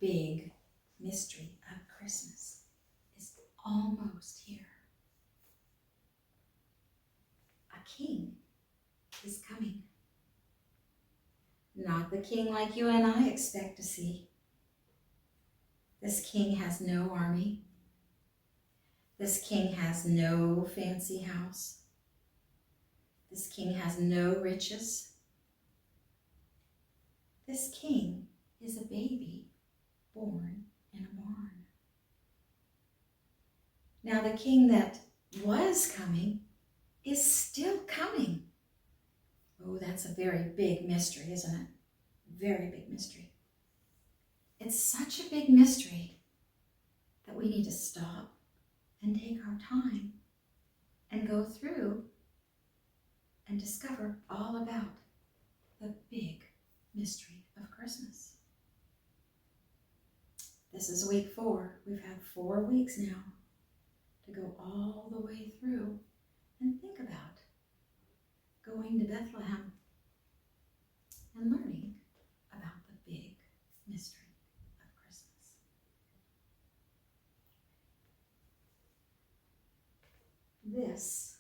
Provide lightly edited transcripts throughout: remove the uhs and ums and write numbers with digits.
big mystery of Christmas is almost here. A king is coming. Not the king like you and I expect to see. This king has no army. This king has no fancy house. This king has no riches. This king is a baby born in a barn. Now the king that was coming is still coming. Oh, that's a very big mystery, isn't it? Very big mystery. It's such a big mystery that we need to stop and take our time and go through and discover all about the big mystery of Christmas. This is week 4. We've had 4 weeks now to go all the way through and think about going to Bethlehem and learning about the big mystery of Christmas. This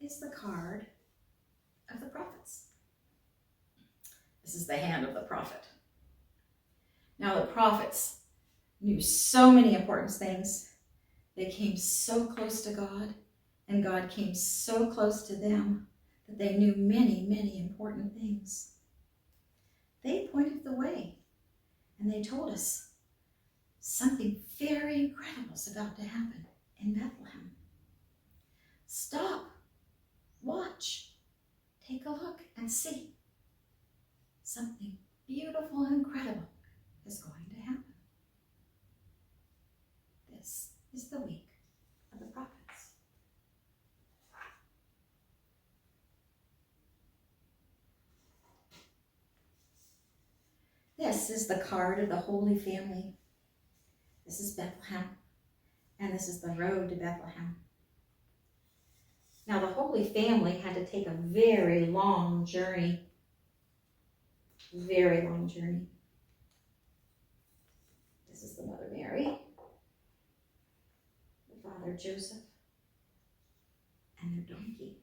is the card of the prophets. This is the hand of the prophet. Now the prophets knew so many important things. They came so close to God, and God came so close to them that they knew many, many important things. They pointed the way, and they told us something very incredible is about to happen in Bethlehem. Stop, watch, take a look and see. Something beautiful and incredible is going to happen. This is the week of the prophets. This is the card of the Holy Family. This is Bethlehem, and this is the road to Bethlehem. Now, the Holy Family had to take a very long journey. Very long journey. This is the Mother Mary, the Father Joseph, and their donkey.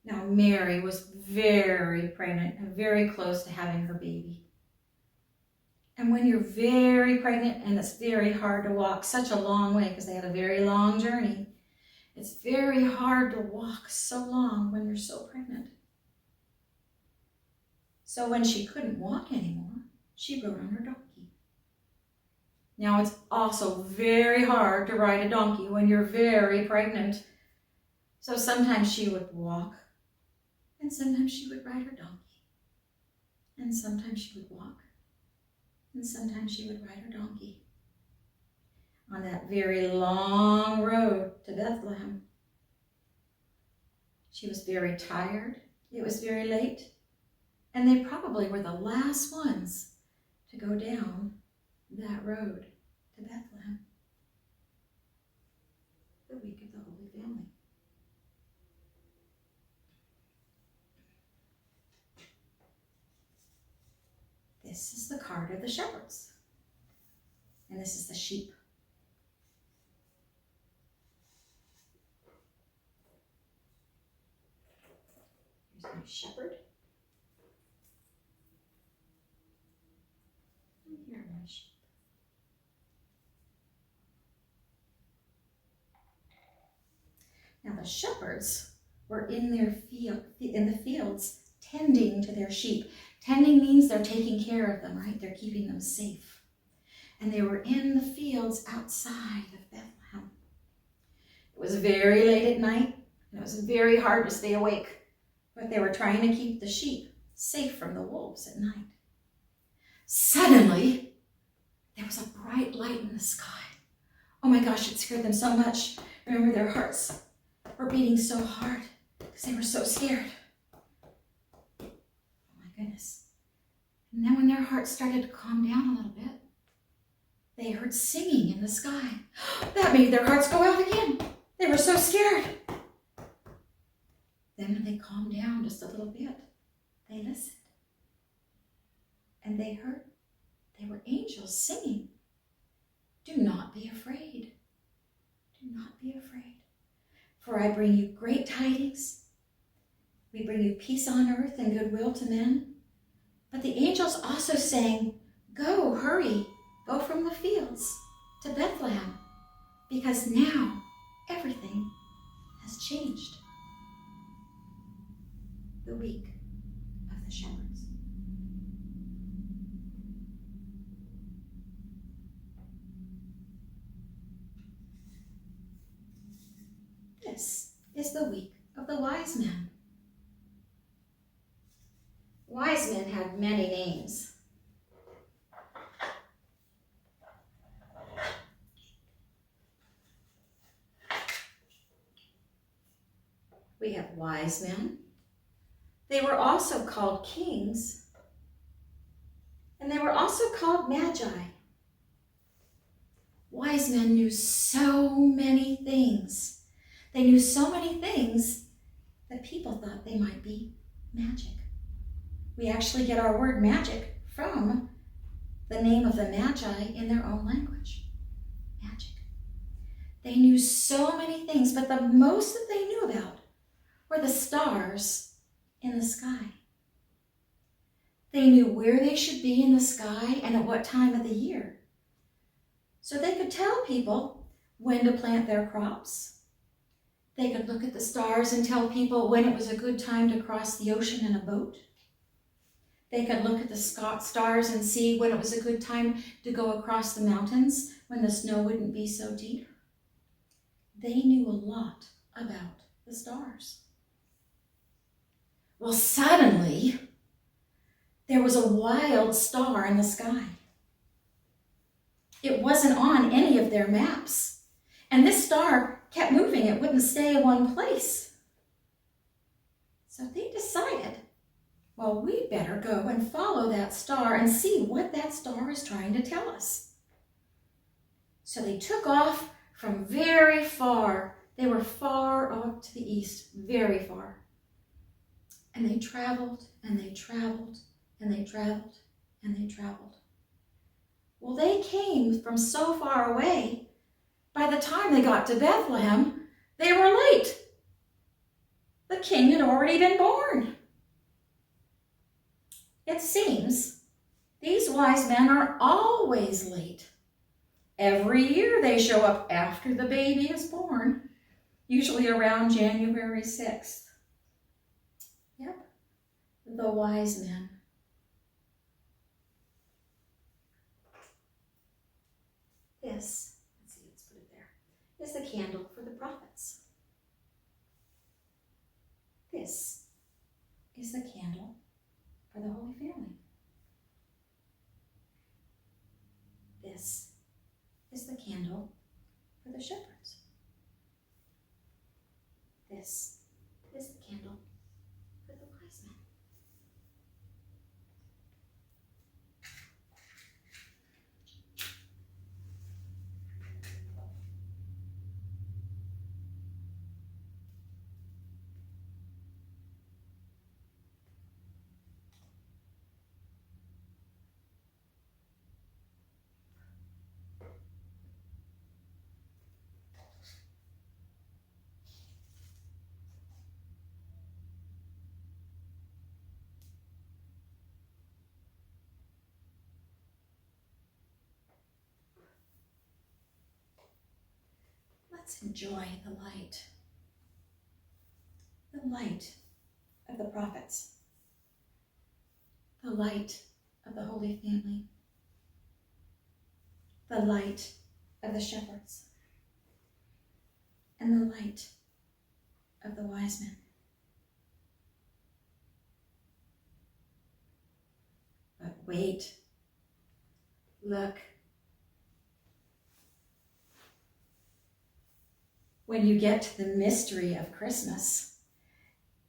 Now, Mary was very pregnant and very close to having her baby. And when you're very pregnant and it's very hard to walk such a long way, because they had a very long journey, it's very hard to walk so long when you're so pregnant. So when she couldn't walk anymore, she rode on her donkey. Now, it's also very hard to ride a donkey when you're very pregnant. So sometimes she would walk, and sometimes she would ride her donkey. And sometimes she would walk, and sometimes she would ride her donkey. On that very long road to Bethlehem. She was very tired. It was very late. And they probably were the last ones to go down that road to Bethlehem. The week of the Holy Family. This is the card of the shepherds. And this is the sheep. Here's my shepherd. And here are my sheep. Now the shepherds were in the fields tending to their sheep. Tending means they're taking care of them, right? They're keeping them safe. And they were in the fields outside of Bethlehem. It was very late at night, and it was very hard to stay awake. But they were trying to keep the sheep safe from the wolves at night. Suddenly, there was a bright light in the sky. Oh my gosh, it scared them so much. Remember, their hearts were beating so hard because they were so scared. Oh my goodness. And then when their hearts started to calm down a little bit, they heard singing in the sky. That made their hearts go out again. They were so scared. Then when they calmed down just a little bit, they listened. and they were angels singing, "Do not be afraid. Do not be afraid. For I bring you great tidings. We bring you peace on earth and goodwill to men." But the angels also sang, "Go, hurry, go from the fields to Bethlehem, because now everything has changed." The week of the shepherds. This is the week of the wise men. Wise men had many names. We have wise men. They were also called kings, and they were also called magi. Wise men knew so many things. They knew so many things that people thought they might be magic. We actually get our word magic from the name of the magi in their own language. Magic. They knew so many things, but the most that they knew about were the stars in the sky. They knew where they should be in the sky and at what time of the year. So they could tell people when to plant their crops. They could look at the stars and tell people when it was a good time to cross the ocean in a boat. They could look at the stars and see when it was a good time to go across the mountains when the snow wouldn't be so deep. They knew a lot about the stars. Well, suddenly, there was a wild star in the sky. It wasn't on any of their maps. And this star kept moving. It wouldn't stay in one place. So they decided, well, we better go and follow that star and see what that star is trying to tell us. So they took off from very far. They were far off to the east, very far. And they traveled, and they traveled, and they traveled, and they traveled. Well, they came from so far away, by the time they got to Bethlehem, they were late. The king had already been born. It seems these wise men are always late. Every year they show up after the baby is born, usually around January 6th. Yep, the wise men. This, let's put it there, is the candle for the prophets. This is the candle for the Holy Family. This is the candle for the shepherds. This is the candle for the wise men. Let's enjoy the light of the prophets, the light of the Holy Family, the light of the shepherds, and the light of the wise men. But wait, look. When you get to the mystery of Christmas,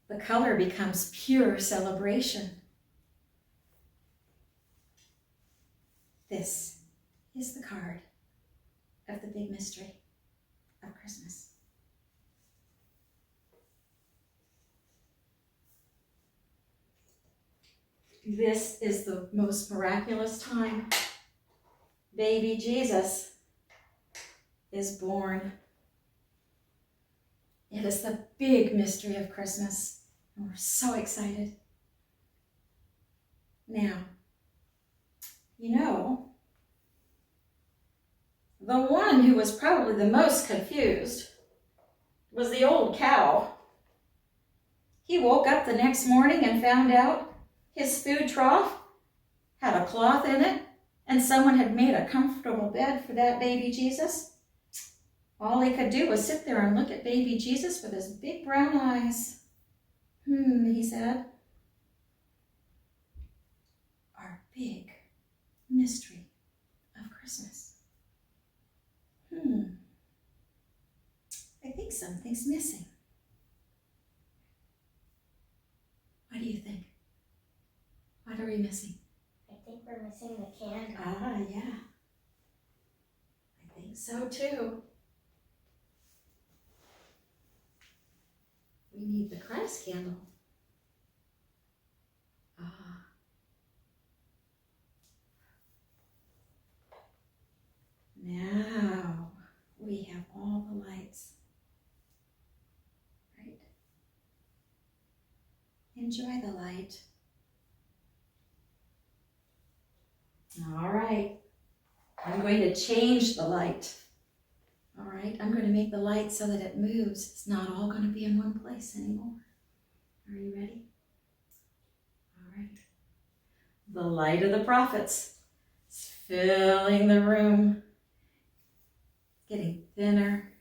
the color becomes pure celebration. This is the card of the big mystery of Christmas. This is the most miraculous time. Baby Jesus is born. It is the big mystery of Christmas, and we're so excited. Now, you know, the one who was probably the most confused was the old cow. He woke up the next morning and found out his food trough had a cloth in it, and someone had made a comfortable bed for that baby Jesus. All he could do was sit there and look at baby Jesus with his big brown eyes. He said, our big mystery of Christmas. I think something's missing. What do you think? What are we missing? I think we're missing the candle. Ah, yeah. I think so too. We need the Christ candle. Ah. Now we have all the lights. Right? Enjoy the light. All right. I'm going to change the light. All right, I'm going to make the light so that it moves. It's not all going to be in one place anymore. Are you ready? All right. The light of the prophets is filling the room, getting thinner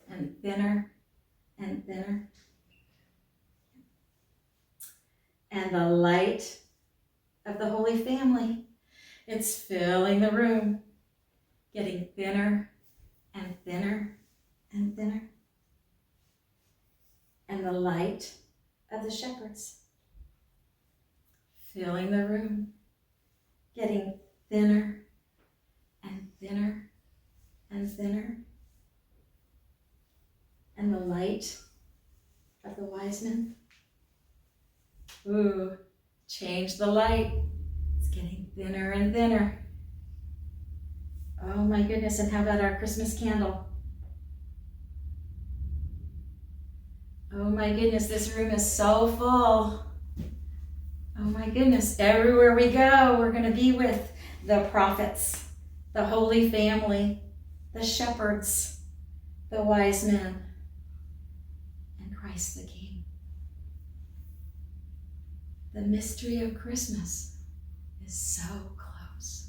and thinner and thinner. And the light of the Holy Family, it's filling the room, getting thinner and thinner and thinner. And the light of the shepherds, filling the room, getting thinner and thinner and thinner. And the light of the wise men. Ooh, change the light. It's getting thinner and thinner. Oh my goodness, and how about our Christmas candle? Oh my goodness, this room is so full. Oh my goodness, everywhere we go, we're going to be with the prophets, the Holy Family, the shepherds, the wise men, and Christ the King. The mystery of Christmas is so close.